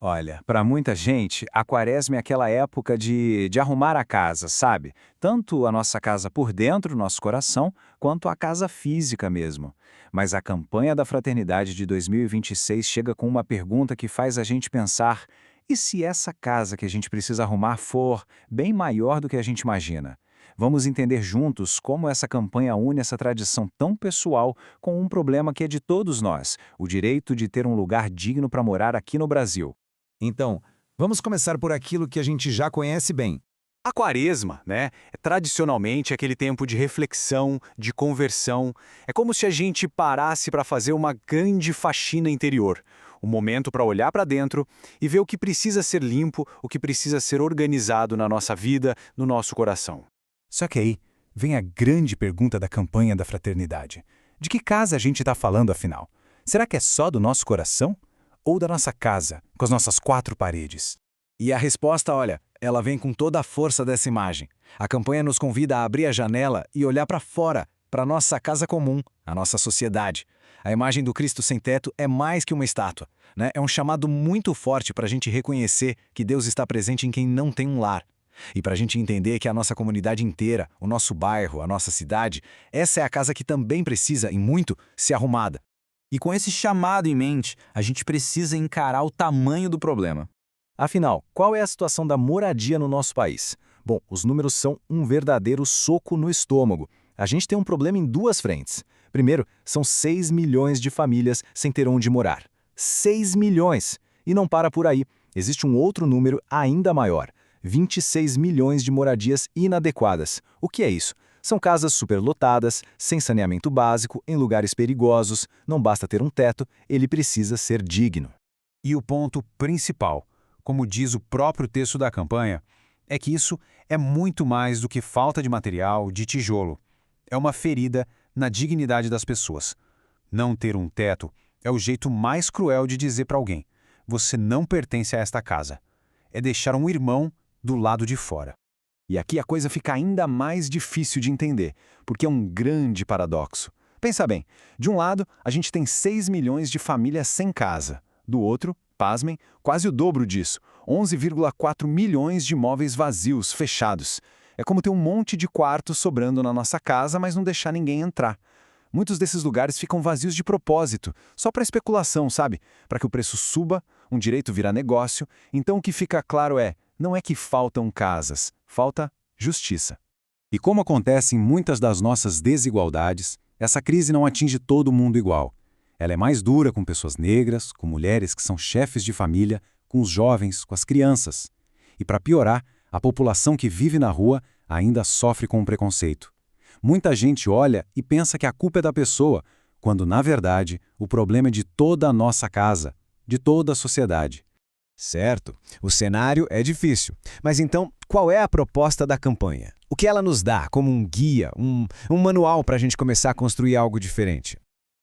Olha, para muita gente, a quaresma é aquela época de arrumar a casa, sabe? Tanto a nossa casa por dentro, nosso coração, quanto a casa física mesmo. Mas a campanha da Fraternidade de 2026 chega com uma pergunta que faz a gente pensar: e se essa casa que a gente precisa arrumar for bem maior do que a gente imagina? Vamos entender juntos como essa campanha une essa tradição tão pessoal com um problema que é de todos nós: o direito de ter um lugar digno para morar aqui no Brasil. Então, vamos começar por aquilo que a gente já conhece bem. A quaresma, né, é tradicionalmente aquele tempo de reflexão, de conversão. É como se a gente parasse para fazer uma grande faxina interior. Um momento para olhar para dentro e ver o que precisa ser limpo, o que precisa ser organizado na nossa vida, no nosso coração. Só que aí vem a grande pergunta da campanha da fraternidade. De que casa a gente está falando, afinal? Será que é só do nosso coração? Ou da nossa casa, com as nossas quatro paredes? E a resposta, olha, ela vem com toda a força dessa imagem. A campanha nos convida a abrir a janela e olhar para fora, para a nossa casa comum, a nossa sociedade. A imagem do Cristo sem teto é mais que uma estátua, né? É um chamado muito forte para a gente reconhecer que Deus está presente em quem não tem um lar. E para a gente entender que a nossa comunidade inteira, o nosso bairro, a nossa cidade, essa é a casa que também precisa, e muito, ser arrumada. E com esse chamado em mente, a gente precisa encarar o tamanho do problema. Afinal, qual é a situação da moradia no nosso país? Bom, os números são um verdadeiro soco no estômago. A gente tem um problema em duas frentes. Primeiro, são 6 milhões de famílias sem ter onde morar. 6 milhões! E não para por aí. Existe um outro número ainda maior. 26 milhões de moradias inadequadas. O que é isso? São casas superlotadas, sem saneamento básico, em lugares perigosos, não basta ter um teto, ele precisa ser digno. E o ponto principal, como diz o próprio texto da campanha, é que isso é muito mais do que falta de material, de tijolo. É uma ferida na dignidade das pessoas. Não ter um teto é o jeito mais cruel de dizer para alguém: você não pertence a esta casa. É deixar um irmão do lado de fora. E aqui a coisa fica ainda mais difícil de entender, porque é um grande paradoxo. Pensa bem, de um lado, a gente tem 6 milhões de famílias sem casa. Do outro, pasmem, quase o dobro disso, 11,4 milhões de imóveis vazios, fechados. É como ter um monte de quartos sobrando na nossa casa, mas não deixar ninguém entrar. Muitos desses lugares ficam vazios de propósito, só para especulação, sabe? Para que o preço suba, um direito virar negócio. Então o que fica claro é: não é que faltam casas, falta justiça. E como acontece em muitas das nossas desigualdades, essa crise não atinge todo mundo igual. Ela é mais dura com pessoas negras, com mulheres que são chefes de família, com os jovens, com as crianças. E para piorar, a população que vive na rua ainda sofre com o preconceito. Muita gente olha e pensa que a culpa é da pessoa, quando, na verdade, o problema é de toda a nossa casa, de toda a sociedade. Certo, o cenário é difícil. Mas então, qual é a proposta da campanha? O que ela nos dá como um guia, um manual para a gente começar a construir algo diferente?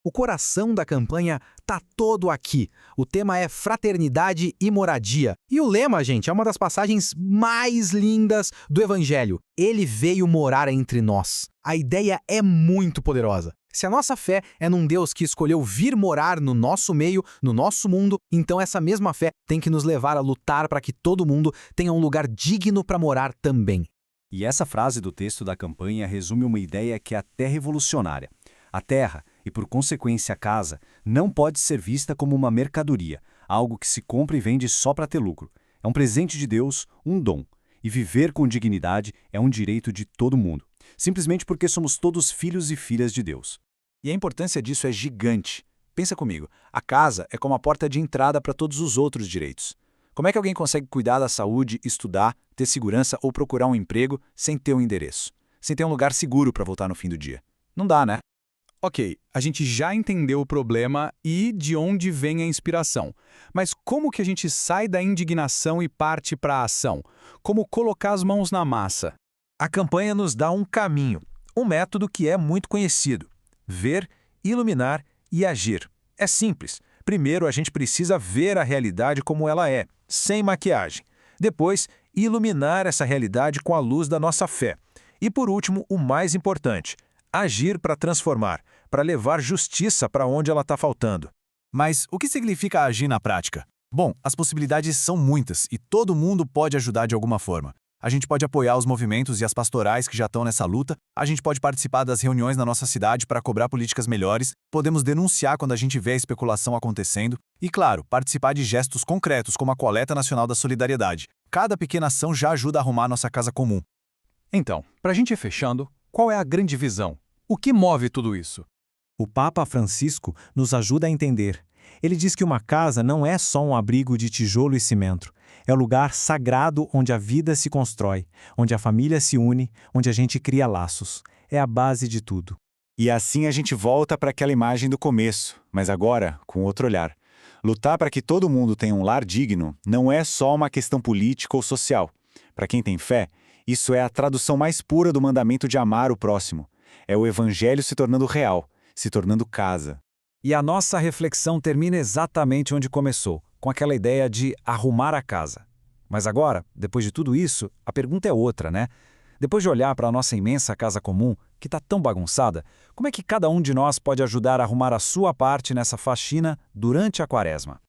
O coração da campanha tá todo aqui. O tema é fraternidade e moradia. E o lema, gente, é uma das passagens mais lindas do Evangelho. Ele veio morar entre nós. A ideia é muito poderosa. Se a nossa fé é num Deus que escolheu vir morar no nosso meio, no nosso mundo, então essa mesma fé tem que nos levar a lutar para que todo mundo tenha um lugar digno para morar também. E essa frase do texto da campanha resume uma ideia que é até revolucionária. A terra, e por consequência a casa, não pode ser vista como uma mercadoria, algo que se compra e vende só para ter lucro. É um presente de Deus, um dom. E viver com dignidade é um direito de todo mundo, simplesmente porque somos todos filhos e filhas de Deus. E a importância disso é gigante. Pensa comigo, a casa é como a porta de entrada para todos os outros direitos. Como é que alguém consegue cuidar da saúde, estudar, ter segurança ou procurar um emprego sem ter um endereço? Sem ter um lugar seguro para voltar no fim do dia? Não dá, né? Ok, a gente já entendeu o problema e de onde vem a inspiração. Mas como que a gente sai da indignação e parte para a ação? Como colocar as mãos na massa? A campanha nos dá um caminho, um método que é muito conhecido: ver, iluminar e agir. É simples. Primeiro, a gente precisa ver a realidade como ela é, sem maquiagem. Depois, iluminar essa realidade com a luz da nossa fé. E por último, o mais importante: agir para transformar, para levar justiça para onde ela está faltando. Mas o que significa agir na prática? Bom, as possibilidades são muitas e todo mundo pode ajudar de alguma forma. A gente pode apoiar os movimentos e as pastorais que já estão nessa luta, a gente pode participar das reuniões na nossa cidade para cobrar políticas melhores, podemos denunciar quando a gente vê a especulação acontecendo e, claro, participar de gestos concretos como a Coleta Nacional da Solidariedade. Cada pequena ação já ajuda a arrumar nossa casa comum. Então, para a gente ir fechando, qual é a grande visão? O que move tudo isso? O Papa Francisco nos ajuda a entender. Ele diz que uma casa não é só um abrigo de tijolo e cimento. É o lugar sagrado onde a vida se constrói, onde a família se une, onde a gente cria laços. É a base de tudo. E assim a gente volta para aquela imagem do começo, mas agora com outro olhar. Lutar para que todo mundo tenha um lar digno não é só uma questão política ou social. Para quem tem fé, isso é a tradução mais pura do mandamento de amar o próximo. É o evangelho se tornando real, se tornando casa. E a nossa reflexão termina exatamente onde começou, com aquela ideia de arrumar a casa. Mas agora, depois de tudo isso, a pergunta é outra, né? Depois de olhar para a nossa imensa casa comum, que está tão bagunçada, como é que cada um de nós pode ajudar a arrumar a sua parte nessa faxina durante a Quaresma?